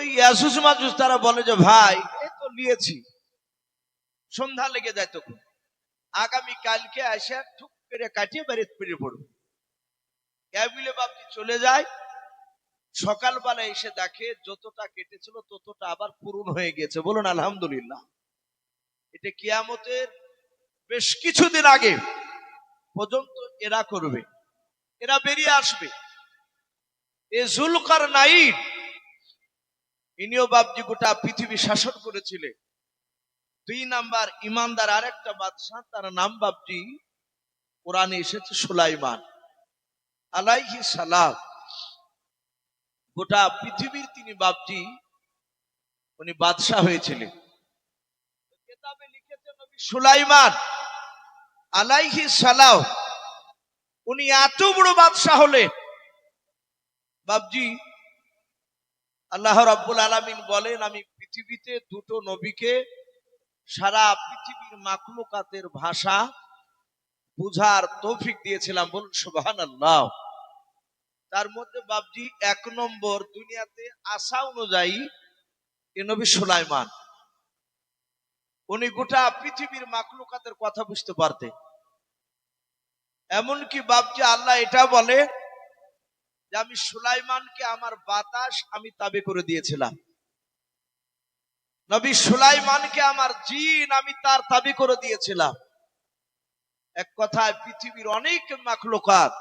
ওই ইয়াসুস মাজুস তারা বলে যে ভাই এই তো নিয়েছি, সন্ধ্যা লেগে যায়, তখন আগামী কালকে আসে ঠুক করে কাটিয়ে বাড়ি ফিরে পড়বো। বলে বাপজি চলে যায়। সকালবেলা এসে দেখে যতটা কেটেছিল ততটা আবার পূরণ হয়ে গেছে। বলুন আলহামদুলিল্লাহ। এটা কিয়ামতের বেশ কিছুদিন আগে পর্যন্ত এরা করবে, এরা বেরিয়ে আসবে। এ যুলকারনাইন ইনিও বাপজি গোটা পৃথিবী শাসন করেছিলেন। 2 নাম্বার ইমানদার আরেকটা বাদশাহ, তার নাম বাপজি কোরআনে এসেছে সুলাইমান আলাইহিস সালাম। গোটা পৃথিবীর তিনি বাপজি উনি বাদশাহ হয়েছিলেন। কিতাবে লিখেছেন নবী সুলাইমান আলাইহিস সালাম উনি এত বড় বাদশাহ হলেন বাপজি, আল্লাহ রাব্বুল আলামিন বলেন আমি পৃথিবীতে দুটো নবীকে সারা পৃথিবীর মাখলুকাতের ভাষা বুঝার তৌফিক দিয়েছিলাম। বলুন সুবহানাল্লাহ। তার মধ্যে বাপজি 1 নম্বর দুনিয়াতে আসা অনুযায়ী এ নবী সুলাইমান। উনি গোটা পৃথিবীর মাখলুকাতের কথা বুঝতে পারতেন। এমনকি বাপজি আল্লাহ এটা বলে যে আমি সুলাইমানকে আমার বাতাস আমি তাবে করে দিয়েছিলাম। নবী সুলাইমানকে আমার জিন আমি তার তাবে করে দিয়েছিলাম। এক কথায় পৃথিবীর অনেক মাখলুকাত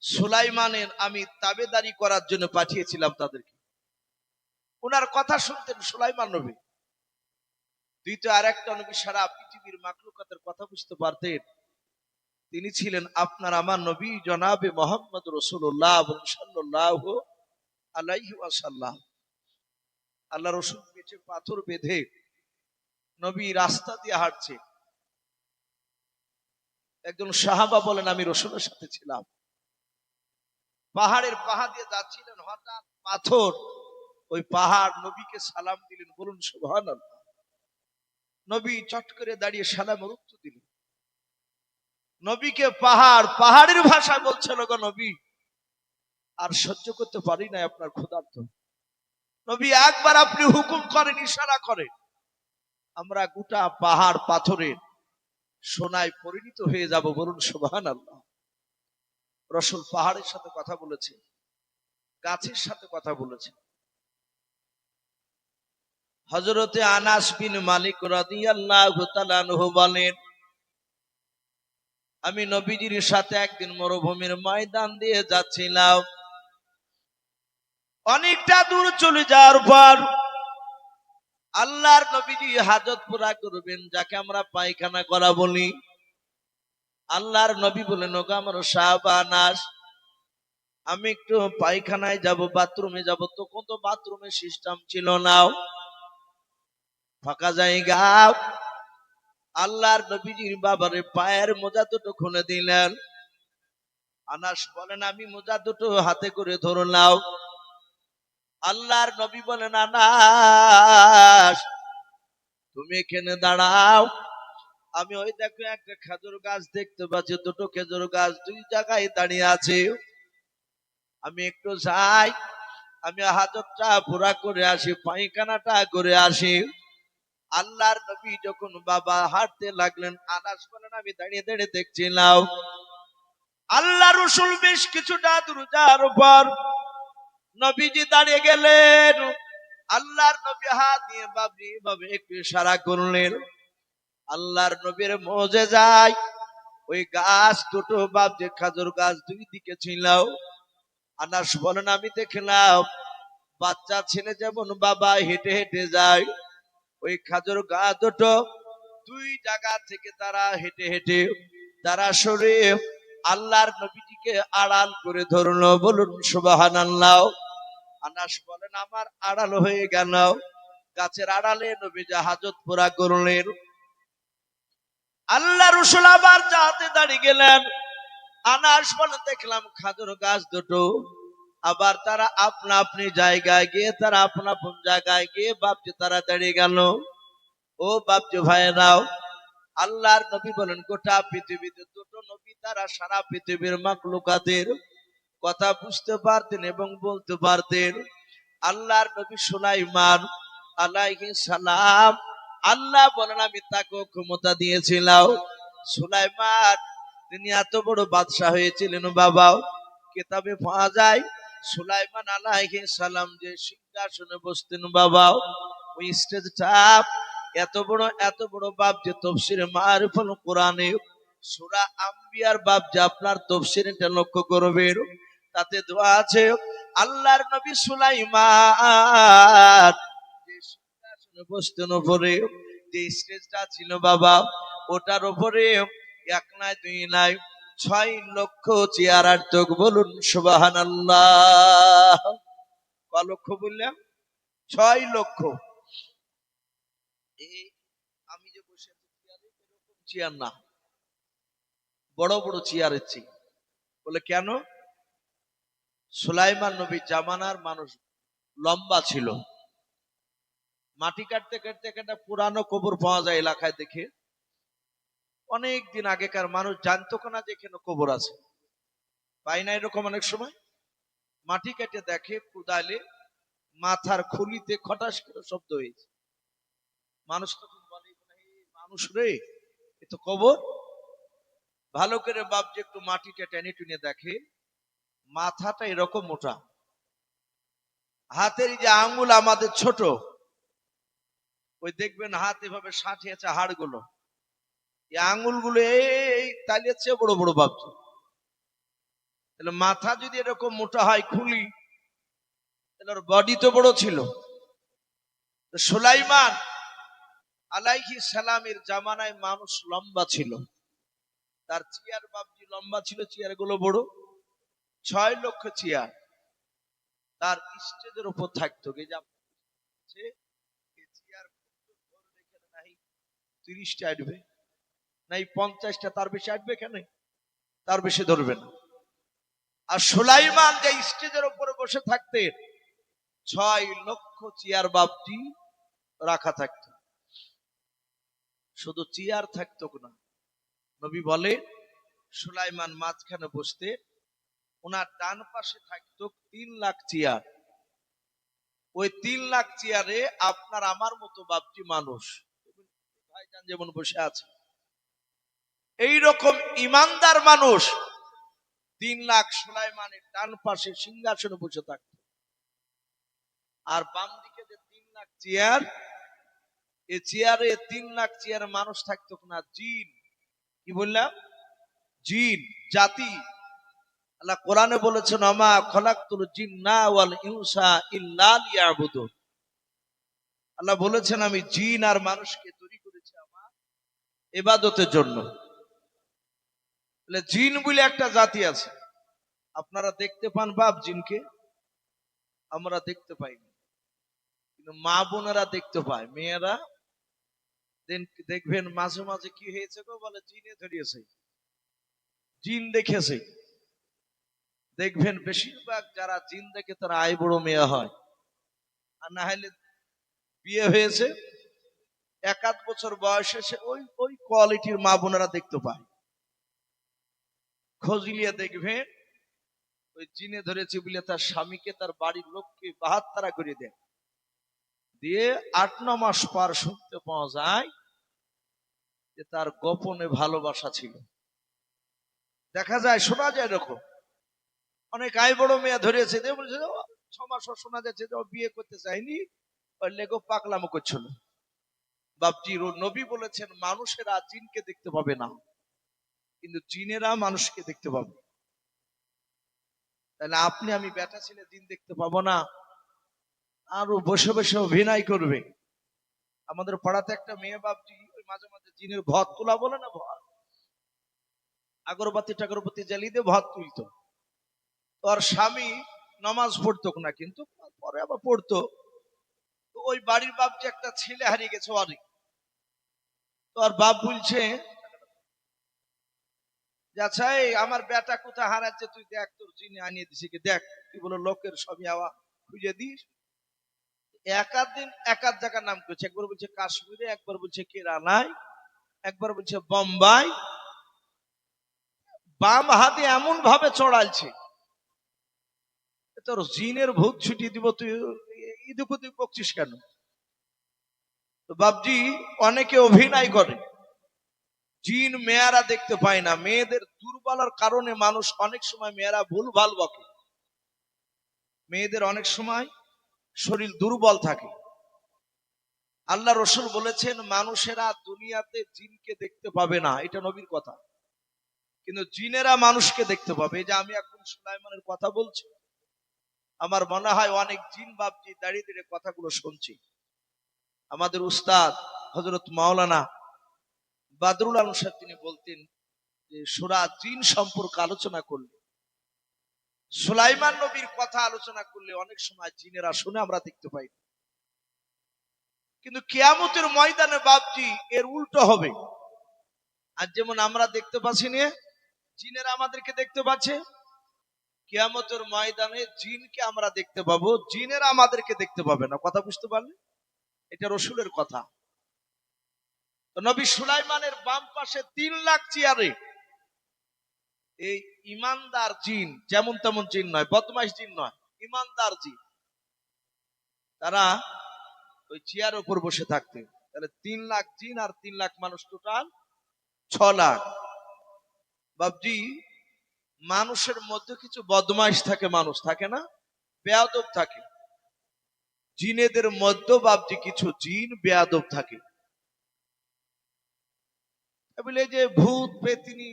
সুলাইমানের আমি তাবেদারি করার জন্য পাঠিয়েছিলাম তাদেরকে। ওনার কথা শুনতেন সুলাইমান নবী। দ্বিতীয় আরেকটা নবী সারা পৃথিবীর মাখলুকাতের কথা বুঝতে পারতেন। তিনি ছিলেন আপনার আমার নবী জনাবে মুহাম্মদ রাসূলুল্লাহ সাল্লাল্লাহু আলাইহি ওয়াসাল্লাম। আল্লাহ রাসূল পেটে পাথর বেঁধে নবী রাস্তা দিয়ে হাঁটছে। একজন সাহাবা বলেন আমি রাসূলের সাথে ছিলাম। পাহাড়ের পাহা দিয়ে যাচ্ছিলেন, হঠাৎ পাথর ওই পাহাড় নবীকে সালাম দিলেন। বলুন সুবহানাল্লাহ। নবী চট করে দাঁড়িয়ে সালামের উত্তর দিলেন। নবীকে পাহাড়ের ভাষায় বলছিল গো নবী আর সহ্য করতে পারি না আপনার ক্ষুধার্ত। নবী একবার আপনি হুকুম করেন, ইশারা করেন, আমরা গোটা পাহাড় পাথরের সোনায় পরিণত হয়ে যাব। বলুন সুবহানাল্লাহ। রাসূল পাহাড়ের সাথে কথা বলেছে, গাছের সাথে কথা বলেছে। হযরতে আনাস বিন মালিক রাদিয়াল্লাহু তাআলা আনহু বলেন আমি নবীজির সাথে একদিন মরুভূমির ময়দান দিয়ে যাচ্ছিলাম। অনেকটা দূর চলে যাওয়ার পর আল্লাহর নবীজি হাজত পুরা করবেন, যাকে আমরা পায়খানা করা বলি। আল্লাহর নবী বলেন ওগো আমার সাহাবা আনাস আমি একটু পায়খানায় যাব, বাথরুমে যাব। তখন তো বাথরুমের সিস্টেম ছিল না, ফাঁকা জায়গা। আল্লাহর নবীজির বাবারে পায়ের মোজা দুটো খুলে দিলেন। আনাস বলেন আমি মোজা দুটো হাতে করে ধরলাম। আল্লাহর নবী বলেন আনাস তুমি এখানে দাঁড়াও, আমি ওই দেখো একটা খেজুর গাছ দেখতে পাচ্ছি, দুটো খেজুর গাছ 2 জায়গায় দাঁড়িয়ে আছে। আমি একটু যাই, আমি হাজতটা পুরা করে আসি, পায়খানাটা করে আসি। আল্লাহর নবী যখন বাবা হাঁটতে লাগলেন, আনাস বলেন আমি দাঁড়িয়ে দাঁড়িয়ে দেখছিলাম। আল্লাহ রাসূল বেশ কিছুটা দূর যাওয়ার পর নবীজি দাঁড়িয়ে গেলেন। আল্লাহর নবী হাত দিয়ে বাবরি ভাবে একটু ইশারা করলেন। আল্লাহর নবীর মুজিজায় ওই গাছ দুটো বাবজি খেজুর গাছ 2 দিকে ছিল। আনাস বলেন আমি দেখলাম বাচ্চা ছেলে যেমন বাবা হেঁটে হেঁটে যায়, ওই খেজুর গাছ দুটো 2 জায়গা থেকে তারা হেঁটে হেঁটে তারা সরে আল্লাহর নবীজিকে আড়াল করে ধরলো। বলুন সুবহানাল্লাহ। আনাস বলেন আমার আড়াল হয়ে গেল, গাছের আড়ালে নবীজি হাজত পুরা করলেন। আল্লাহ রাসূল আবার যাতে দাঁড়িয়ে গেলেন। আনাস বলেন দেখলাম খেজুর গাছ দুটো আবার তারা আপনা আপনি জায়গায় গিয়ে তারা আপনা আপন জায়গায় গিয়ে বাপজি তারা দাঁড়িয়ে গেল। ও বাপজি ভাইরাও, আল্লাহর নবী বলেন গোটা পৃথিবীতে দুটো নবী তারা সারা পৃথিবীর মাখলুকাতের কথা বুঝতে পারতেন এবং বলতে পারতেন। আল্লাহর নবী সুলাইমান আলাইহিস সালাম, আল্লাহ বলেন আমি তাকে ক্ষমতা দিয়েছিলাম। সুলাইমান তিনি এত বড় বাদশাহ হয়েছিলেন বাবা, কিতাবে পাওয়া যায় সুলাইমান আলাইহিস সালাম যে সিংহাসনে বসতেন বাবা, ওই স্টেজটা এত বড় বাপ যে তাফসীরে মারিফুল কোরআনে সূরা আম্বিয়ার বাপ যে আপনার তাফসীরটা লক্ষ্য করবেন, তাতে দোয়া আছে আল্লাহর নবী সুলাইমান যে সিংহাসনে বসতেন উপরে যে স্টেজটা ছিল বাবা, ওটার উপরে এক নাই দুই নাই 6 লক্ষ চেয়ার আর তোক বলুন সুবহানাল্লাহ। ক লক্ষ বললাম? 6 লক্ষ। এই আমি যে বসে আছি চেয়ারে, এরকম চেয়ার না, বড় বড় চেয়ারের চেয়ে। বলে কেন? সুলাইমান নবী জামানার মানুষ লম্বা ছিল। মাটি কাটতে কাটতে একটা পুরানো কবর পাওয়া যায় এলাকায়, দেখে অনেক দিন আগেকার মানুষ জানতো না যে এখানে কবর আছে, পাই না এরকম অনেক সময়। মাটি কেটে দেখে কুদালে মাথার খুলিতে খটাস করে শব্দ হয়েছে। মানুষ তখন বলে মানুষ রে, এ তো কবর। ভালো করে বাপ যে একটু মাটিটা টেনে টুনে দেখে, মাথাটা এরকম মোটা, হাতের যে আঙ্গুল আমাদের ছোট, ওই দেখবেন হাত এভাবে সাঁটিয়েছে হাড় গুলো, এই আঙ্গুল গুলো এই তালিয়ার চেয়ে বড় বড় ভাবছে। তাহলে মাথা যদি এরকম মোটা হয় খুলি, তাহলে ওর বডি তো বড় ছিল। সুলাইমান আলাইহিস সালামের জামানায় মানুষ লম্বা ছিল, তার চেয়ার বাপজি লম্বা ছিল, চেয়ার গুলো বড়। 6 লক্ষ চেয়ার তার স্টেজের উপর থাকতো। 30টা আসবে নাই 50টা, তার বেশি আসবে এখানে, তার বেশি ধরবে না। আর সুলাইমান যে স্টেজের উপরে বসে থাকতেন 6 লক্ষ চেয়ার বাপজি রাখা থাকতো। শুধু চেয়ার থাকতো না, নবী বলে সুলাইমান মাঝখানে বসতে, ওনার ডান পাশে থাকতো 3 লাখ চেয়ার। ওই 3 লাখ চেয়ারে আপনার আমার মতো বাপজি মানুষ ভাইজান যেমন বসে আছে, এইরকম ইমানদার মানুষ 3 লাখ সুলাইমানের ডান পাশে সিংহাসনে বসে থাকত। আর বাম দিকে যে 3 লাখ চেয়ার, এই চেয়ারে 3 লাখ চেয়ার মানুষ থাকতো না, জিন। কি বললাম? জিন জাতি। আল্লাহ কোরআনে বলেছেন আমা খলাকতুল জিন্না ওয়াল ইনসা ইল্লা লিয়াবুদুন। আল্লাহ বলেছেন আমি জিন আর মানুষকে তৈরি করেছি আমার ইবাদতের জন্য। জিন বলে একটা জাতি আছে, আপনারা দেখতে পান বাপ জিনকে? আমরা দেখতে পাই না, কিন্তু মা বোনেরা দেখতে পায়। মেয়েরা দেখবেন মাঝে মাঝে কি হয়েছে গো, বলে জিনে ধরিয়েছে, জিন দেখেছে। দেখবেন বেশিরভাগ যারা জিন দেখে তারা আয় বড় মেয়ে হয়, আর না হলে বিয়ে হয়েছে 1-8 বছর বয়সে সে ওই ওই কোয়ালিটির মা বোনেরা দেখতে পায়। খোঁজ নিয়ে দেখবেন ওই জিনে ধরেছে বলে তার স্বামীকে তার বাড়ির লোককে বাহাত্তারা করে দেয়, দিয়ে 8-9 মাস পর শুনতে পাওয়া যায় যে তার গোপনে ভালোবাসা ছিল। দেখা যায়, শোনা যায় এরকম অনেক আয় বড় মেয়ে ধরেছে, 6 মাস শোনা যাচ্ছে যে বিয়ে করতে চায়নি, ওই লেগো পাগলামো করছিল। বাপজি নবী বলেছেন মানুষেরা জিনকে দেখতে পাবে না, কিন্তু জিনেরা মানুষকে দেখতে পাবে। তাহলে আপনি আমি বেটা ছেলে জিন দেখতে পাবো না, আরো বসে বসে অভিনয় করবে। আমাদের পাড়াতে একটা মেয়ে বাপজি ওই মাঝে মাঝে জিনের ভদ তোলা বলে না, ভদ আগরবাতি টাগরবাতি জ্বালিয়ে দিয়ে ভদ তুলতো। তোর স্বামী নামাজ পড়তো না, কিন্তু পরে আবার পড়তো। তো ওই বাড়ির বাপ যে একটা ছেলে হারিয়ে গেছে, তোর বাপ বলছে আচ্ছা আমার বেটা কোথায় হারাচ্ছে, তুই দেখ তোর জিনে আনিয়ে দিছে কি দেখ। তুই বলো লোকের সবই আওয়া খুঁজে দিস। দিন এক জায়গার নাম করছে, একবার বলছে কাশ্মীরে, একবার বলছে কেরালায়, একবার বলছে বোম্বাই। বাম হাতে এমন ভাবে চড়ালছে তোর জিনের ভূত ছুটিয়ে দিব, তুই ইদুক উদুক বকছিস কেন? তো বাপজি অনেকে অভিনয় করে, জিন মেয়েরা দেখতে পায় না, মেয়েদের দুর্বলার কারণে মানুষ অনেক সময় মেয়েরা ভুল ভাল বকে। মেয়েদের অনেক সময় শরীর দুর্বল থাকে। আল্লাহ রসুল বলেছেন মানুষেরা দুনিয়াতে জিনকে দেখতে পাবে না, এটা নবীর কথা, কিন্তু জিনেরা মানুষকে দেখতে পাবে। এই যে আমি এখন সুলাইমানের কথা বলছি, আমার মনে হয় অনেক জিন বাপজি দাঁড়িয়ে দাঁড়িয়ে কথাগুলো শুনছি। আমাদের উস্তাদ হযরত মাওলানা বাদরুল আলম সাহেব তিনি বলতেন যে সূরা জিন সম্পর্কে আলোচনা করলে, সুলাইমান নবীর কথা আলোচনা করলে অনেক সময় জিনেরা শুনে, আমরা দেখতে পাই। কিন্তু কিয়ামতের ময়দানে বাপজি এর উল্টো হবে। আর যেমন আমরা দেখতে পাচ্ছি না, জিনেরা আমাদেরকে দেখতে পাচ্ছে, কিয়ামতের ময়দানে জিনকে আমরা দেখতে পাবো, জিনেরা আমাদেরকে দেখতে পাবে না। কথা বুঝতে পারলে? এটা রসুলের কথা। তো নবী সুলাইমানের বাম পাশে 3 লাখ চেয়ারে এই ইমানদার জিন, যেমন তেমন জিন নয়, বদমাইশ জিন নয়, ইমানদার জিন, তারা ওই চেয়ার উপর বসে থাকতে। তাহলে 3 লাখ জিন আর 3 লাখ মানুষ, টোটাল 6 লাখ। বাবজি মানুষের মধ্যে কিছু বদমাইশ থাকে, মানুষ থাকে না, বেয়াদব থাকে। জিনেদের মধ্যে বাবজি কিছু জিন বেয়াদব থাকে। বলে যে ভূত পেতিনি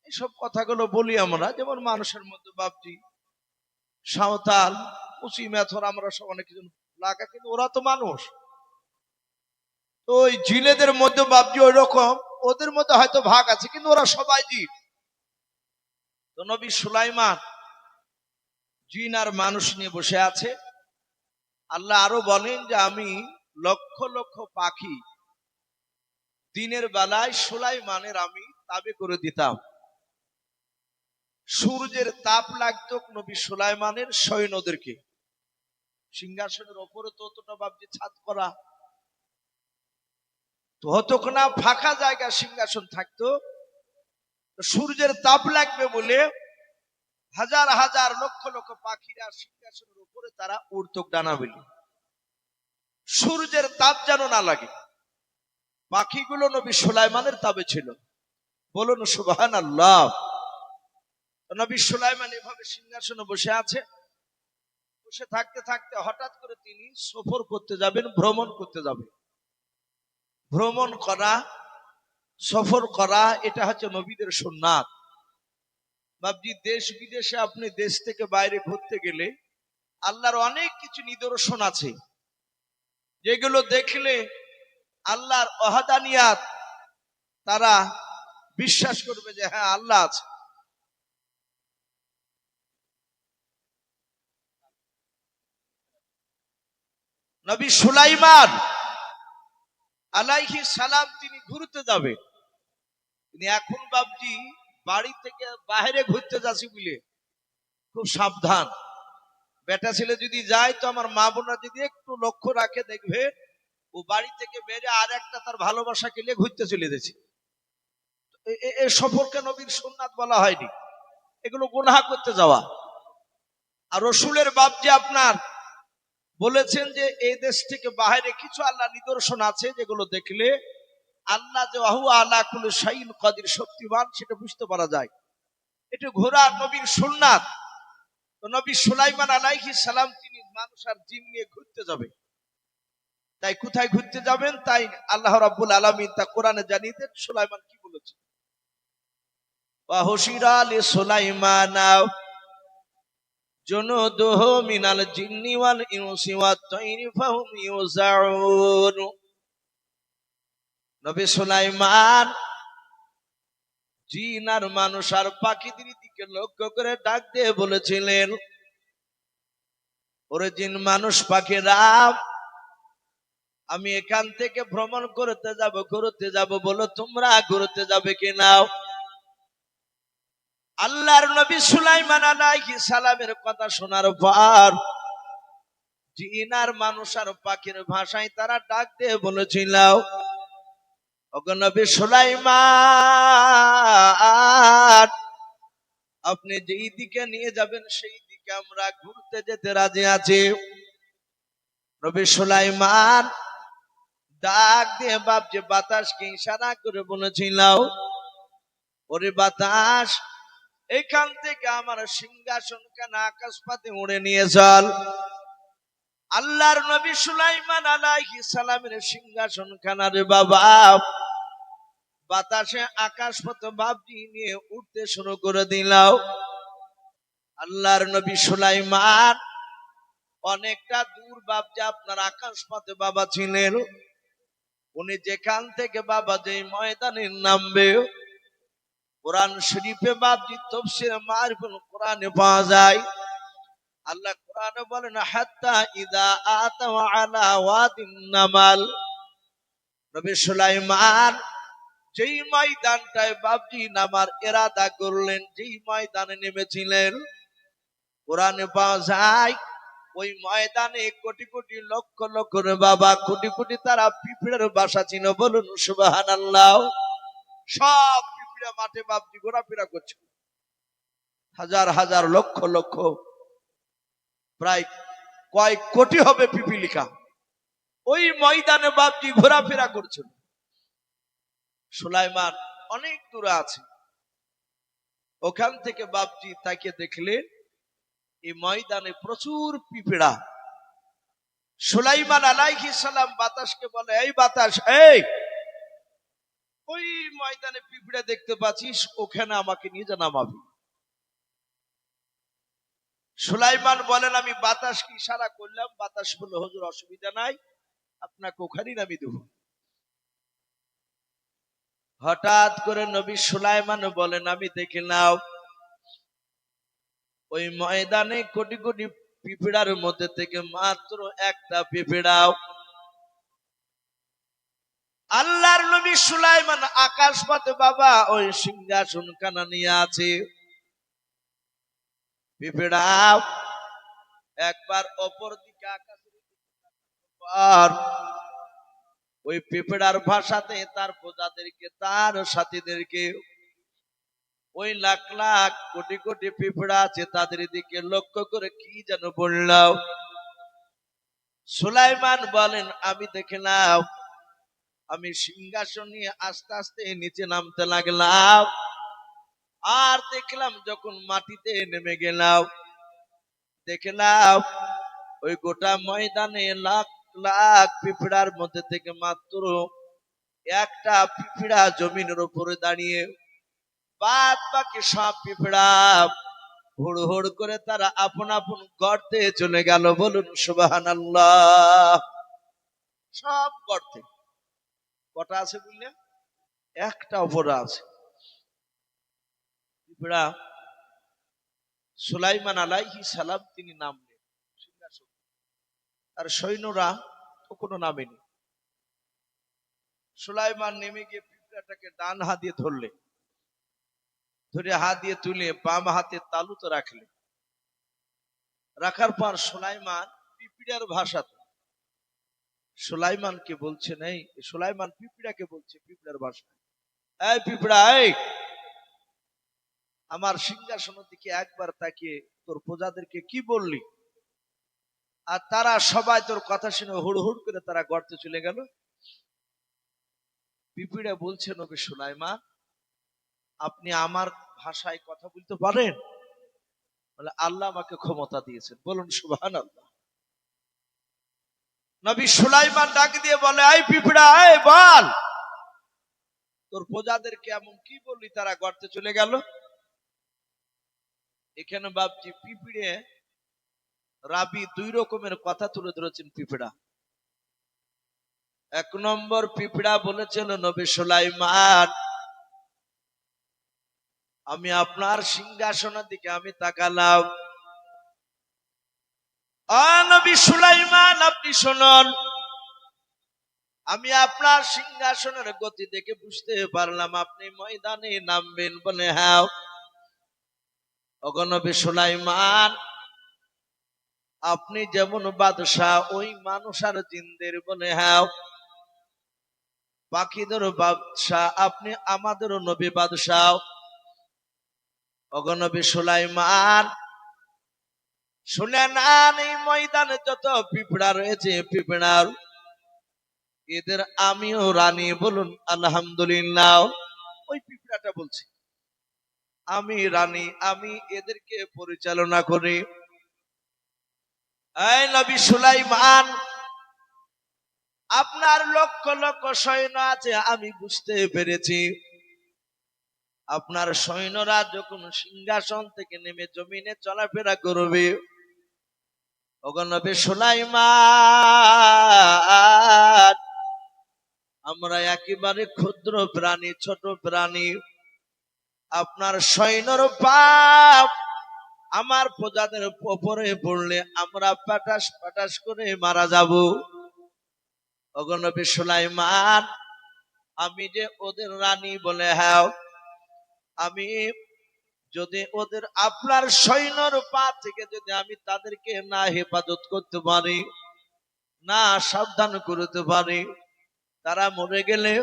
এইসব কথাগুলো বলি আমরা, যেমন মানুষের মধ্যে বাবজি সাঁওতাল উঁচি মেথর আমরা সব অনেক কিছু লাগা, কিন্তু ওরা তো মানুষ। তো ওই জিনেদের মধ্যে বাবজি ওই রকম, ওদের মধ্যে হয়তো ভাগ আছে, কিন্তু ওরা সবাই জিন। তো নবী সুলাইমান জিন আর মানুষ নিয়ে বসে আছে। আল্লাহ আরো বলেন যে আমি লক্ষ লক্ষ পাখি দিনের বেলায় সুলাইমানের আমি তাবে করে দিতাম। সূর্যের তাপ লাগতো নবী সুলাইমানের সৈন্যদেরকে। সিংহাসনের ওপরে তো অতটা বাবজি ছাদ করা তো হতো না, ফাঁকা জায়গা সিংহাসন থাকতো। সূর্যের তাপ লাগবে বলে হাজার হাজার লক্ষ লক্ষ পাখিরা সিংহাসনের উপরে তারা উড়তো ডানা বেলি, সূর্যের তাপ যেন না লাগে। পাখিগুলো নবী সুলাইমানের তাবে ছিল। বলুন সুবহানাল্লাহ। নবী সুলাইমান এভাবে সিংহাসনে বসে আছে। বসে থাকতে থাকতে হঠাৎ করে তিনি সফর করতে যাবেন, ভ্রমণ করতে যাবেন। ভ্রমণ করা, সফর করা, এটা হচ্ছে নবীদের সুন্নাত। বাবজি দেশ বিদেশে আপনি দেশ থেকে বাইরে ঘুরতে গেলে আল্লাহর অনেক কিছু নিদর্শন আছে, যেগুলো দেখলে আল্লাহর ওয়াহদানিয়াত তারা বিশ্বাস করবে যে হ্যাঁ আল্লাহ আছে। নবী সুলাইমান আলাইহিস সালাম তিনি ঘুরতে যাবে। তিনি এখন বাবজি বাড়ি থেকে বাইরে ঘুরতে যাচ্ছি বলে খুব সাবধান। বেটা ছেলে যদি যায় তো আমার মা বোনরা যদি একটু লক্ষ্য রাখে, দেখবে ও বাড়ি থেকে বেরে আর একটা তার ভালোবাসা কেলে ঘুরতে চলে যাচ্ছে। এ সফরকে নবীর সুন্নাত বলা হয়নি, এগুলো গুনাহ করতে যাওয়া। আর রসুলের বাপ যে আপনার বলেছেন যে এই দেশ থেকে বাইরে কিছু আল্লাহ নিদর্শন আছে, যেগুলো দেখলে আল্লাহ যে ওয়াহু আলা কুল্লি শাইইন কাদির, শক্তিমান, সেটা বুঝতে পারা যায়। এটা ঘোরা নবীর সুন্নাত। তো নবী সুলাইমান আলাইহিস সালাম তিনি মানুষ আর জিন নিয়ে ঘুরতে যাবে। তাই কোথায় ঘুরতে যাবেন তাই আল্লাহ রাব্বুল আলামিন তা কোরআনে জানিয়ে দেন। সুলাইমান কি বলেছে? ওয়া হুশিরা লি সুলাইমানা জুনুদুহু মিনাল জিন্নি ওয়াল ইনসি ওয়াত তায়রি ফাহুম ইউজাউন। নবী সুলাইমান জিন আর মানুষ আর পাখিদের দিকে লক্ষ্য করে ডাক দিয়ে বলেছিলেন, ওরে জিন মানুষ পাখিরা, আমি এখান থেকে ভ্রমণ করতে যাব, বলো তোমরা ঘুরতে যাবে কিনা? আল্লাহর নবী সুলাইমান আলাইহিস সালামের কথা শোনার পর জিন আর মানুষ আর পাখির ভাষায় তারা ডাক দিয়ে বলেছিল, ওগো নবী সুলাইমান, আপনি যেই দিকে নিয়ে যাবেন সেই দিকে আমরা ঘুরতে যেতে রাজি আছি। নবী সুলাইমান ডাক দিয়ে বাপজি বাতাসকে ইশারা করে বলেছিল, ওরে বাতাস, এখান থেকে আমার সিংহাসন কেন আকাশ পাতে উড়ে নিয়ে চল। আল্লাহর নবী সুলাইমান আলাইহিস সালামের সিংহাসন খানার বাবা বাতাসে আকাশ পথে বাপজি নিয়ে উঠতে শুরু করে দিল। আল্লাহর নবী সুলাইমান অনেকটা দূর বাপজি আপনার আকাশ পথে বাবা ছিলেন। উনি যেখান থেকে বাবা যেই ময়দানে নামবে, কোরআন শরীফে বাপজি তাফসীর মারিফুল কোরআনে পাওয়া যায়। আল্লাহ কোরআনে বলেন, হাত্তা ইদা আতাও আলা ওয়াদিন নামাল। নবী সুলাইমান যেই ময়দানটায় বাপজি নামার ইরাদা করলেন, যেই ময়দানে নেমেছিলেন, কোরআনে পাওয়া যায় ওই ময়দানে কোটি কোটি লক্ষ লক্ষ বাবা কোটি কোটি তারা পিঁপড়ের বাসা ছিল। বলুন সুবহানাল্লাহ। সব পিঁপড়ে মাঠে বাপজি ঘোরাফেরা করছে, হাজার হাজার লক্ষ লক্ষ, প্রায় কয়েক কোটি হবে পিপিলিকা ওই ময়দানে বাপজি ঘোরাফেরা করছিল। সুলাইমান অনেক দূরে আছে, ওখান থেকে বাপজি তাকে দেখলেন এই ময়দানে প্রচুর পিঁপড়া। সুলাইমান আলাইহিস সালাম বাতাসকে বলে, এই বাতাস, এই ওই ময়দানে পিঁপড়া দেখতে পাচ্ছিস, ওখানে আমাকে নিয়ে যা, নামাবি। সুলাইমান বলেন, আমি বাতাসকে ইশারা করলাম, বাতাস বলল, হুজুর অসুবিধা নাই, আপনাকে ওখানেই নামিয়ে দেব। হঠাৎ করে নবী সুলাইমান বলেন, আমি দেখে নাও ওই ময়দানে কোটি কোটি পিঁপড়ার মধ্যে থেকে মাত্র একটা পিঁপড়াও। আল্লাহর নবী সুলাইমান আকাশ পথে বাবা ওই সিংহাসন খানা নিয়ে আছে। পিঁপড়াও একবার অপর দিকে আকাশের আর ওই পিঁপড়ার ভাষাতে তার প্রজাদেরকে, তার সাথীদেরকে, ওই লাখ লাখ কোটি কোটি পিঁপড়া আছে তাদের দিকে লক্ষ্য করে কি যেন বললাম। সুলাইমান বলেন, আমি দেখলাম, আমি সিংহাসন নিয়ে আস্তে আস্তে নিচে নামতে লাগলাম, আর দেখলাম যখন মাটিতে নেমে গেলাম, দেখলাম ওই গোটা ময়দানে লাখ লাখ পিঁপড়ার মধ্যে থেকে মাত্র একটা পিঁপড়া জমিনের উপরে দাঁড়িয়ে, বাদ বাকি সব পিঁপড়া হুড় হুড় করে তারা আপন আপন গর্তে চলে গেল। বলুন সুবহানাল্লাহ। সব গর্তে। কটা আছে বুঝলেন? একটা উপরে আছে। পিঁপড়া সুলাইমান আলাইহিস সালাম তিনি নামলেন সিংহাসন, আর সৈন্যরা তো কোনো নামেনি। সুলাইমান নেমে গিয়ে পিঁপড়াটাকে ডান হাত দিয়ে ধরলেন, ধরে হাত দিয়ে তুলে বাম হাতে তালুতে রাখলেন। রাখার পর সুলাইমান পিঁপড়ার ভাষাতে সুলাইমানকে বলছেন, এই সুলাইমান পিঁপড়াকে বলছে পিঁপড়ার ভাষায়, এই পিঁপড়া, এই আমার সিংহাসনের দিকে একবার তাকিয়ে তোর প্রজাদেরকে কি বললি? আর তারা সবাই তোর কথা শুনে হুড় হুড় করে তারা গর্তে চলে গেল। পিঁপড়া বলছে, নবী সুলাইমান, আপনি আমার ভাষায় কথা বলতে পারেন? বলে, আল্লাহ আমাকে ক্ষমতা দিয়েছেন। বলুন সুবহানাল্লাহ। নবী সুলাইমান ডাক দিয়ে বলে, এই পিঁপড়া, এই বল, তোর প্রজাদেরকে এমন কি বললি তারা গর্তে চলে গেল? এখানে ভাবছি পিঁপড়ে রাবি দুই রকমের কথা তুলে ধরেছেন। পিঁপড়া এক নম্বর পিঁপড়া বলেছিল, নবী সুলাইমান, আমি আপনার সিংহাসনের দিকে আমি তাকালাম, নবী সুলাইমান আপনি শুনুন, আমি আপনার সিংহাসনের গতি দেখে বুঝতে পারলাম আপনি ময়দানে নামবেন। বলে, হ্যাঁ। ওগো নবী সুলাইমান, আপনি যেমন বাদশাহ ওই মানুষ আর জিনদের। বলে, হ্যাঁ। পাখিদেরও বাদশাহ আপনি, আমাদেরও নবী বাদশাহ। ওগো নবী সুলাইমান, শুনে নেন, এই ময়দানে যত পিঁপড়া রয়েছে, পিঁপড়ার এদের আমিও রানী, বলুন আলহামদুলিল্লাহ। ওই পিঁপড়াটা বলছে আমি রানী, আমি এদেরকে পরিচালনা করি। এই নবী সুলাইমান, আপনার লক্ষ লক্ষ সৈন্য আছে, আমি বুঝতে পেরেছি। আপনার সৈন্যরা যখন সিংহাসন থেকে নেমে জমিনে চলাফেরা করবে, ওগো নবী সুলাইমান, আমরা একেবারে ক্ষুদ্র প্রাণী, ছোট প্রাণী। আপনার সৈন্যর পাপ আমার প্রজাদের উপরে পড়লে আমরা পাটাস পাটাস করে মারা যাব। ওগো নবী সুলাইমান, আমি যে ওদের রানী বলে, হ্যাঁ আমি যদি ওদের আপনার সৈন্যর পা থেকে যদি আমি তাদেরকে না হেফাজত করতে পারি, না সাবধান করতে পারি, তারা মরে গেলে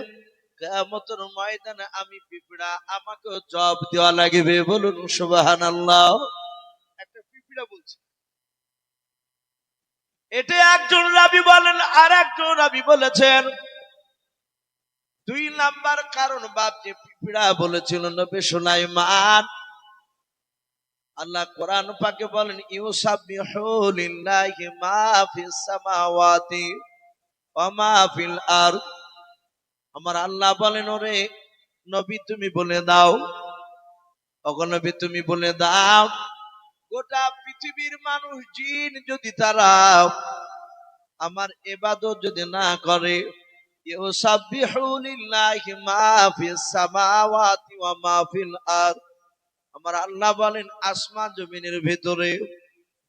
কিয়ামতের ময়দানে আমি পিঁপড়া, আমাকে জবাব দেওয়া লাগবে, বলুন সুবহানাল্লাহ। একটা পিঁপড়া বলছে। এটা একজন রাবী বলেন, আর একজন রাবী বলেছেন 2 নাম্বার কারণ বাপ যে পিঁপড়া বলেছিল নবী সুলাইমান, আল্লাহ কোরআন পাকে বলেন ইউসাব্বিহু লিল্লাহি মা ফিস সামাওয়াতি ওয়া মা ফিল আরদ। আমার আল্লাহ বলেন, ওরে নবী তুমি বলে দাও, ওগো নবী তুমি বলে দাও, গোটা পৃথিবীর মানুষ জিন যদি তারা আমার ইবাদত যদি না করে, ইউসাব্বিহু লিল্লাহি মা ফিস সামাওয়াতি ওয়া মা ফিল আরদ। আমার আল্লাহ বলেন আসমান জমিনের ভিতরে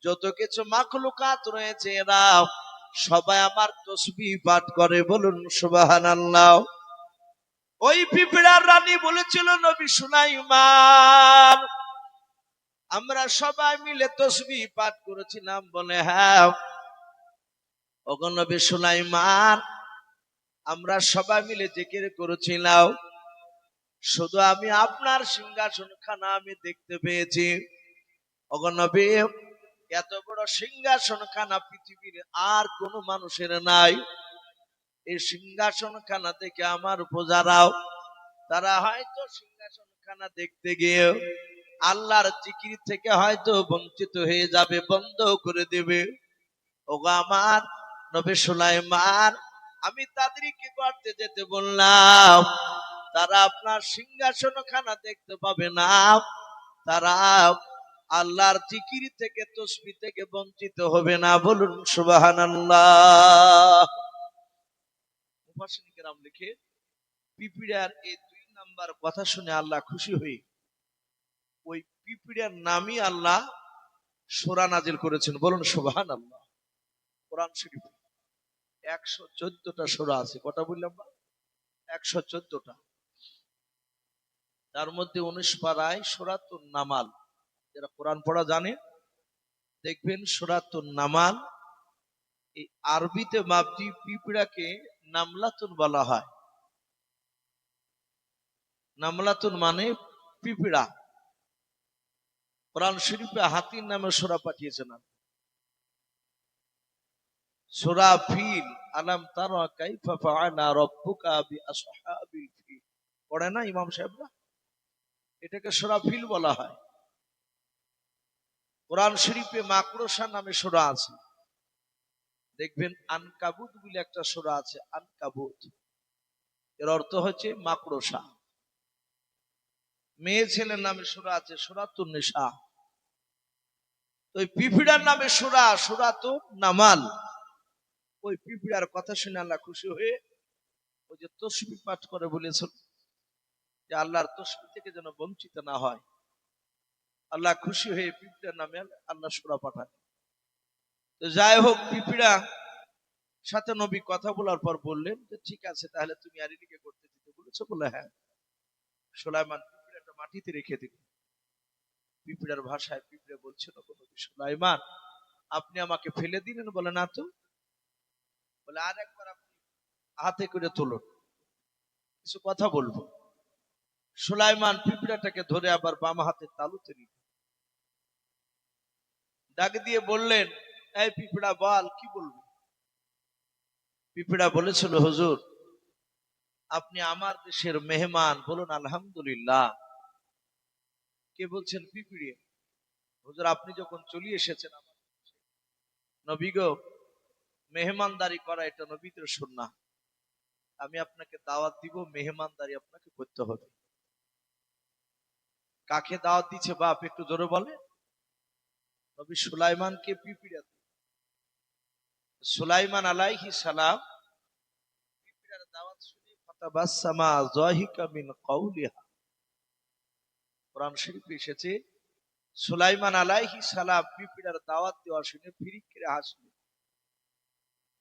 যত কিছু মাখলুকাত রয়েছে, এরা সবাই আমার তাসবিহ পাঠ করে, বলুন সুবহানাল্লাহ। ওই পিঁপড়ার রানী বলেছিল নবী সুলাইমান, আমরা সবাই মিলে তাসবিহ পাঠ করেছিলাম, বলে হ্যাঁ ওগো নবী সুলাইমান, আমরা সবাই মিলে জিকির করেছিলাম, শুধু আমি আপনার সিংহাসন খানা আমি দেখতে পেয়েছি। ওগো নবী, এত বড় সিংহাসন খানা পৃথিবীর আর কোন মানুষের নাই। এই সিংহাসন খানা থেকে আমার প্রজারাও তারা হয়তো সিংহাসন খানা দেখতে গিয়ে আল্লাহর জিকির থেকে হয়তো বঞ্চিত হয়ে যাবে, বন্ধ করে দেবে। ওগো আমার নবী সুলাইমান, আমি তাদেরকে করতে যেতে বললাম, তারা আপনার সিংহাসন খানা দেখতে পাবে না, তারা আল্লাহর জিকির থেকে তাসবিহ থেকে বঞ্চিত হবে না, বলুন সুবহানাল্লাহ। মুফাসসিরিন কেরাম লিখে পিঁপড়ার এই 2 নাম্বার কথা শুনে আল্লাহ খুশি হয়ে ওই পিঁপড়ার নামই আল্লাহ সূরা নাজিল করেছেন, বলুন সুবহানাল্লাহ। কোরআন শরীফে 114টা সূরা আছে, কটা বললাম না? 114টা। তার মধ্যে 19 পারায় সূরাতুন নামাল, যারা কোরআন পড়া জানে দেখবেন সূরাতুন নামাল, এই আরবিতে মাপটি পিঁপড়াকে নামলাতুন বলা হয়। নামলাতুন মানে পিঁপড়া। কোরআন শরীফে হাতির নামে সূরা পাঠিয়েছেন। সূরা ফিল, আলাম তারা কাইফা ফাআলা রাব্বুকা বিআসহাবিল ফিল, পড়ে না ইমাম সাহেবরা? এটাকে সূরা ফিল বলা হয়। কোরআন শরীফে মাকড়সা নামে সূরা আছে, দেখবেন আনকাবুত বলে একটা সূরা আছে, আনকাবুত, এর অর্থ হচ্ছে মাকড়সা। মেয়ে ছেলের নামে সূরা আছে সূরাতুন নিসা। তো ওই পিঁপড়ার নামে সূরা, সূরাতুন নামাল। ওই পিঁপড়ার কথা শুনে আল্লাহ খুশি হয়ে ওই যে তাসবিহ পাঠ করে বলেছেন যে আল্লাহর তাসবিহ থেকে যেন বঞ্চিত না হয়, আল্লাহ খুশি হয়ে পিঁপড়ার নামে আল্লাহ সূরা পাঠান। তো যাই হোক, পিঁপড়া সাথে নবী কথা বলার পর বললেন যে ঠিক আছে, তাহলে তুমি আরিনীকে করতে দিতে বলেছো, বলে হ্যাঁ। সুলাইমান পিঁপড়াটা মাটিতে রেখে দিল। পিঁপড়ার ভাষায় পিঁপড়া বলছিল, নবী সুলাইমান আপনি আমাকে ফেলে দিলেন, বলে না তো, বলে আর একবার আপনি হাতে করে তুলুন, কিছু কথা বলবো। সুলাইমান পিঁপড়াটাকে ধরে আবার বাম হাতে তালুতে নিল, ডাক দিয়ে বললেন, এই পিঁপড়া বল, কি বলবি? পিঁপড়া বলেছিল, হুজুর আপনি আমার দেশের মেহমান, বলুন আলহামদুলিল্লাহ। কে বলছেন? পিঁপড়ে। হুজুর আপনি যখন চলে এসেছেন আমার দেশে, নবী গো, মেহমানদারি করা এটা নবীদের সুন্নাহ। আমি আপনাকে দাওয়াত দিব, মেহমানদারি আপনাকে করতে হবে। কাকে দাওয়াত দিচ্ছে বাপ, একটু জোরে বলে? নবী সুলাইমানকে পিঁপড়া। সুলাইমান আলাইহিস সালাম পিঁপড়ার দাওয়াত শুনে ফাতাবাসসামা যাহিকা মিন কাউলিহা। কোরআন শরীফে এসেছে, সুলাইমান আলাইহিস সালাম পিঁপড়ার দাওয়াত দেওয়া শুনে ফিরিক করে হাসলেন।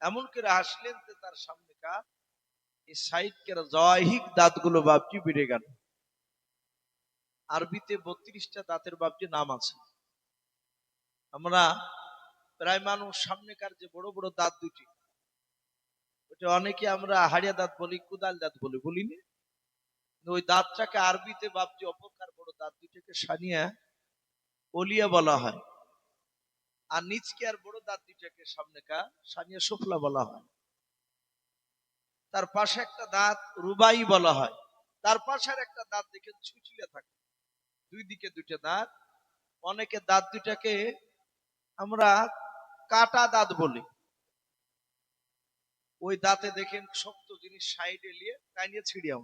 এমন করে হাসলেন যে তার সামনেকার এই সাইডকার জাহিক দাঁতগুলো বাপজি বেড়ে গেল। আরবিতে 32টা দাঁতের বাপজি নাম আছে। আমরা প্রায় মানুষ সামনেকার যে বড় বড় দাঁত দুটি, ওটা অনেকে আমরা হাড়িয়া দাঁত বলি, কুদাল দাঁত বলি, বলিনি? ওই দাঁতটাকে আরবিতে বাপজি অপকার বড় দাঁত দুটাকে সানিয়া ওলিয়া বলা হয়। আর নিচকে আর বড় দাঁত দুটাকে সামনেকার সানিয়া সুফলা বলা হয়। তার পাশে একটা দাঁত রুবাই বলা হয়। তার পাশে আর একটা দাঁত দেখে ছুচিলে থাকে, দুই দিকে দুইটা দাঁত। অনেকে দাঁত দুটাকে আমরা কাটা দাঁত বলি। ওই দাঁতে দেখেন শক্ত জিনিস সাইডে নিয়ে টাইনিয়ে ছিড়িয়ে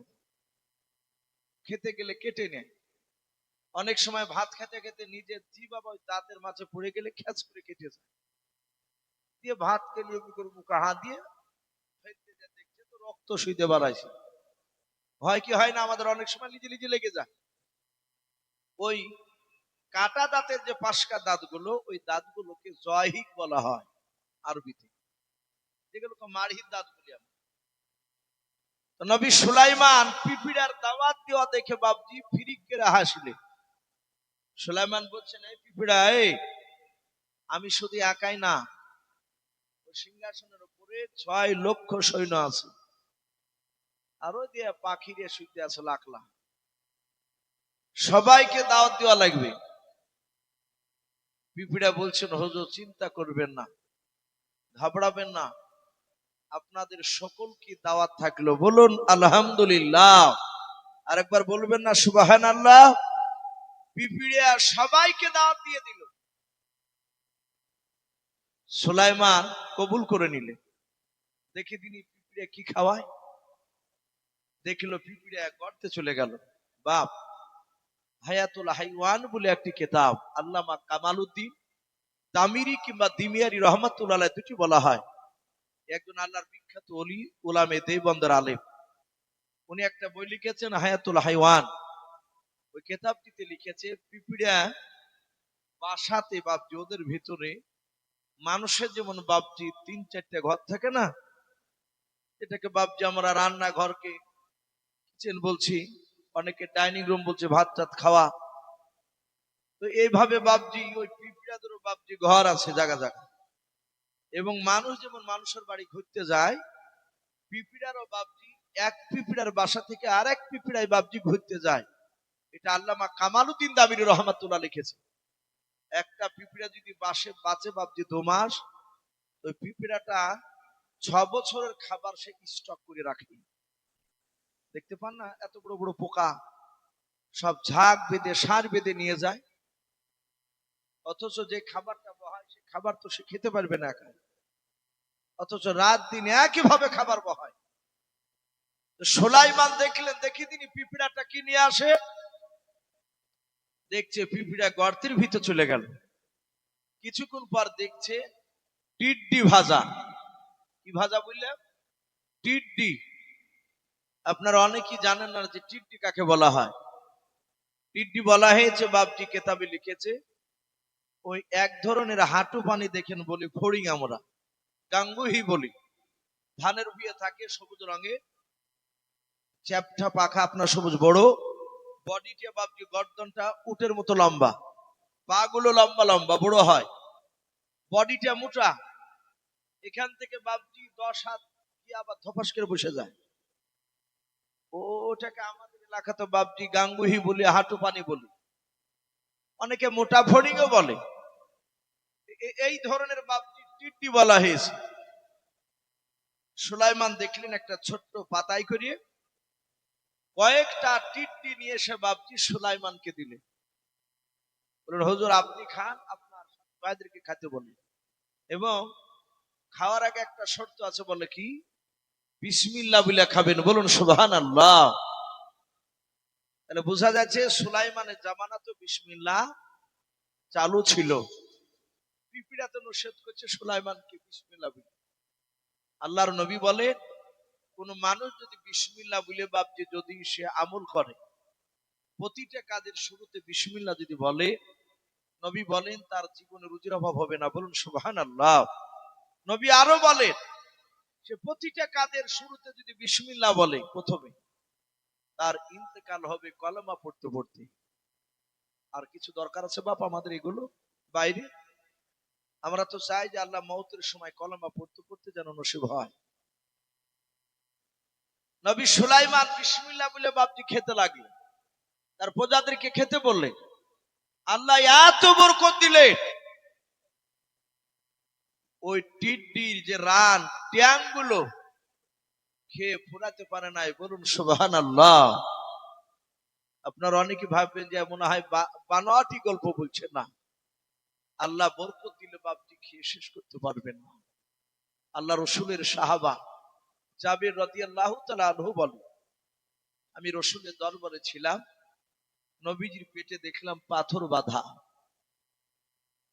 খেতে গেলে কেটে নেয়। অনেক সময় ভাত খেতে খেতে নিজের জিভ আবার ওই দাঁতের মাঝে পড়ে গেলে খ্যাচ করে কেটে যায়, দিয়ে ভাত খেলিয়ে মুখে হাত দিয়ে দেখছে তো রক্ত শুইতে বাড়াইছে। হয় কি হয় না, আমাদের অনেক সময় লিজে লিজে লেগে যায়। ওই কাটা দাঁতের যে পাশকা দাঁতগুলো, ওই দাঁতগুলোকে জয়হিক বলা হয় আরবিতে, যেগুলোকে মাড়ির দাঁত বলি আমরা। নবী সুলাইমান পিঁপড়ার দাওয়াত দেওয়া দেখে বাপজি ফিরিক করে হাসলে। সুলাইমান বলছেন, এই পিঁপড়া, এই আমি শুধু একাই না, ওই সিংহাসনের উপরে 6 লক্ষ সৈন্য আছে, আরো দিয়ে পাখি দিয়ে শুইতে আছে লাখ লাখ, সবাইকে দাওয়াত দেওয়া লাগবে। পিঁপড়া বলছেন, হুজুর চিন্তা করবেন না, ঘাবড়াবেন না, আপনাদের সকলকে দাওয়াত থাকলো, বলুন আলহামদুলিল্লাহ। আরেকবার বলবেন না সুবহানাল্লাহ? পিঁপড়া সবাইকে দাওয়াত দিয়ে দিল। সুলাইমান কবুল করে নিলে। দেখে তিনি পিঁপড়া কি খাওয়ায়, দেখলো পিঁপড়া গর্তে চলে গেল। বাপ, হায়াতুল হাইওয়ান বলে একটি কিতাব, আল্লামা কামালউদ্দিন তামিরি কিংবা দিমিয়ারি রহমাতুল্লাহ আলাইহি দুটি বলা হয়। একজন আল্লাহর বিখ্যাত ওলি, উলামে দেওবন্দের আলেম, উনি একটা বই লিখেছেন হায়াতুল হাইওয়ান। ওই কিতাবটিতে লিখেছে পিঁপড়া বাসাতে বাপজি, ওদের ভিতরে মানুষের যেমন বাপজি 3-4টা ঘর থাকে না, এটাকে বাপজি আমরা রান্না ঘরকে কিচেন বলছি, অনেকে ডাইনিং রুম বলছে, ভাত টাত খাওয়া। তো এইভাবে বাপজি ওই পিঁপড়াদেরও বাপজি ঘর আছে জায়গা জায়গা। এবং মানুষ যেমন মানুষের বাড়ি ঘুরতে যায়, পিঁপড়ারও বাপজি এক পিঁপড়ার বাসা থেকে আর এক পিঁপড়ায় বাপজি ঘুরতে যায়। এটা আল্লামা কামালউদ্দিন দামিনী রহমাতুল্লাহ লিখেছে। একটা পিঁপড়া যদি বাঁচে বাপজি 2 মাস, ওই পিঁপড়াটা 6 বছরের খাবার সে স্টক করে রাখে। দেখতে পান না, এত বড় বড় পোকা সব ঝাঁক বেঁধে সার বেঁধে নিয়ে যায়, অথচ যে খাবারটা বহায় সে খাবার তো সে খেতে পারবে না একা, অথচ রাত দিন একইভাবে খাবার বহায়। সুলাইমান দেখলেন, দেখি তিনি পিঁপড়াটা কি নিয়ে আসে, দেখছে পিঁপড়া গর্তের ভিতর চলে গেল। কিছুক্ষণ পর দেখছে টিড্ডি ভাজা। কি ভাজা বললেন? টিড্ডি। আপনারা অনেকেই জানেন না যে টিড্ডি কাকে বলা হয়। টিড্ডি বলা হয়েছে বাপজি কেতাবে লিখেছে, ওই এক ধরনের হাঁটু পানি দেখেন বলি ফড়িং, আমরা গাঙ্গুহি বলি, ধানের ভুঁইয়ে থাকে, সবুজ রঙে, চ্যাপটা পাখা আপনার সবুজ, বড় বডিটা বাপজি, গর্দনটা উটের মতো লম্বা, পা গুলো লম্বা লম্বা বড় হয়, বডিটা মোটা, এখান থেকে বাপজি 10 হাত কি আবার ধপাস করে বসে যায়। ওটাকে আমাদের এলাকাতে বাপজি গাঙ্গুহি বলি, হাঁটু পানি বলি, অনেকে মোটা ফড়িংও বলে। এই ধরনের বাপজি টিট্টি বলা হয়েছে। সুলাইমান দেখলেন একটা ছোট্ট পাতায় করিয়ে কয়েকটা টিট্টি নিয়ে এসে বাপজি সুলাইমানকে দিলেন। বললেন, হুজুর আপনি খান, আপনার ভাইদেরকে খেতে বলেন, এবং খাওয়ার আগে একটা শর্ত আছে। বলে কি? বিসমিল্লাহ বলে খাবেন। বলুন সুবহানাল্লাহ। তাহলে বোঝা যাচ্ছে সুলাইমানের জামানা তো বিসমিল্লাহ চালু ছিল। পিপিড়া তো নিষেধ করছে সুলাইমানকে বিসমিল্লাহ বলে। আল্লাহর নবী বলে, কোন মানুষ যদি বিসমিল্লাহ বলে বাপজি যদি সে আমল করে, প্রতিটা কাজের শুরুতে বিসমিল্লাহ যদি বলে, নবী বলেন তার জীবনে রুজির অভাব হবে না। বলুন সুবহানাল্লাহ। নবী আরো বলেন, সে প্রতিটা কাজের শুরুতে যদি বিসমিল্লাহ বলে প্রথমে, তার ইন্তেকাল হবে কলেমা পড়তে পড়তে। আর কিছু দরকার আছে বাপ আমাদের এগুলো বাইরে? আমরা তো চাই যে আল্লাহ মওতের সময় কলেমা পড়তে পড়তে যেন নসিব হয়। নবী সুলাইমান বিসমিল্লাহ বলে বাপজি খেতে লাগলেন, তার প্রজাদেরকে খেতে বললেন। আল্লাহ এত বরকত দিলেন, ওই টিড্ডির যে রান ট্যাং গুলো খেয়ে ফুরাতে পারে নাই। বলুন সুবহানাল্লাহ। আপনার অনেকে ভাববেন যে মনে হয় বানোয়াটি গল্প বলছে। না, আল্লাহ বরকত দিলে বাপজি খেয়ে শেষ করতে পারবেন না। আল্লাহ রসুলের সাহাবা জাবির রাদিয়াল্লাহু তাআলা আনহু বলে, আমি রসুলের দরবারে ছিলাম, নবীজির পেটে দেখলাম পাথর বাঁধা।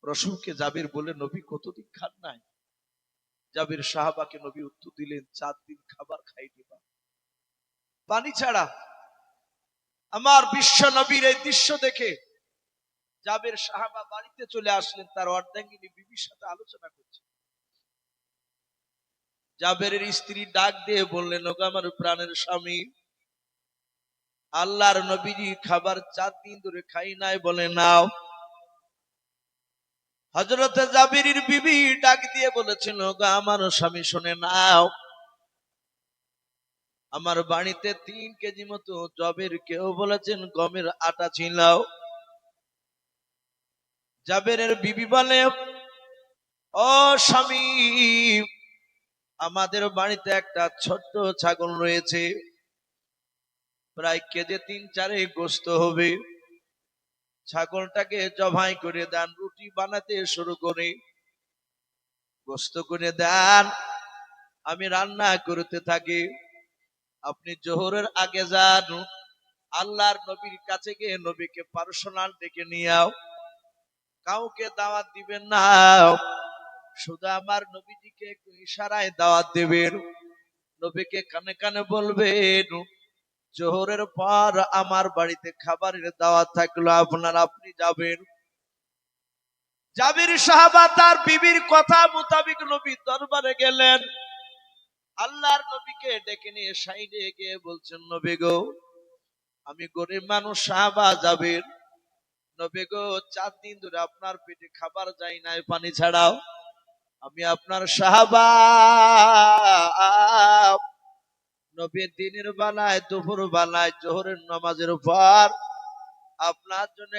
রসুলকে জাবির বলে, নবী কতদিন খান নাই? জাবির সাহাবাকে নবী উত্তর দিলেন, 4 দিন খাবার খাইনি, পানি ছাড়া। আমার বিশ্ব নবীর এই দৃশ্য দেখে জাবির সাহাবা বাড়িতে চলে আসলেন, তার অর্ধাঙ্গিনী বিবির সাথে আলোচনা করছে। জাবেরের স্ত্রী ডাক দিয়ে বললেন, ওগো আমার প্রাণের স্বামী, আল্লাহর নবীজি খাবার 4 দিন ধরে খাই নাই। বলে, নাও। হযরতে জাবেরের বিবি ডাক দিয়ে বলেছিল, ওগো আমার স্বামী শুনে নাও, আমার বাড়িতে 3 কেজি মতো জবের, কেউ বলেছেন গমের আটা ছিল। জাবেরের বিবি বলে, ও স্বামী, আমাদের বাড়িতে একটা ছোট্ট ছাগল রয়েছে, প্রায় কেজি 3-4 গোস্ত হবে। ছাগলটাকে জবাই করে দেন, রুটি বানাতে শুরু করে গোস্ত করে দেন, আমি রান্না করতে থাকি। আপনি জোহরের আগে যান, আল্লাহর নবীর কাছে গিয়ে নবীকে পার্সোনাল ডেকে নিয়ে আও। কাউকে দাওয়াত দিবেন না, শুধু আমার নবীজিকে একটু ইশারায় দাওয়াত দেবেন। নবীকে কানে কানে বলবেন, জোহরের পর আমার বাড়িতে খাবারের দাওয়াত থাকলো, আপনি যাবেন। জাবির সাহাবা তার বিবির কথা মোতাবেক নবীর দরবারে গেলেন। আল্লাহর নবীকে ডেকে নিয়ে সাইডে গিয়ে বলছেন, নবী গো, আমি গরিব মানুষ সাহাবা জাবির, নবী গো 4 দিন ধরে আপনার পেটে খাবার যায় নাই পানি ছাড়াও। আমি আপনার সাহাবা, নবী দিনের বেলায়, দুপুর বেলায়, জোহরের নামাজের পর আপনার জন্য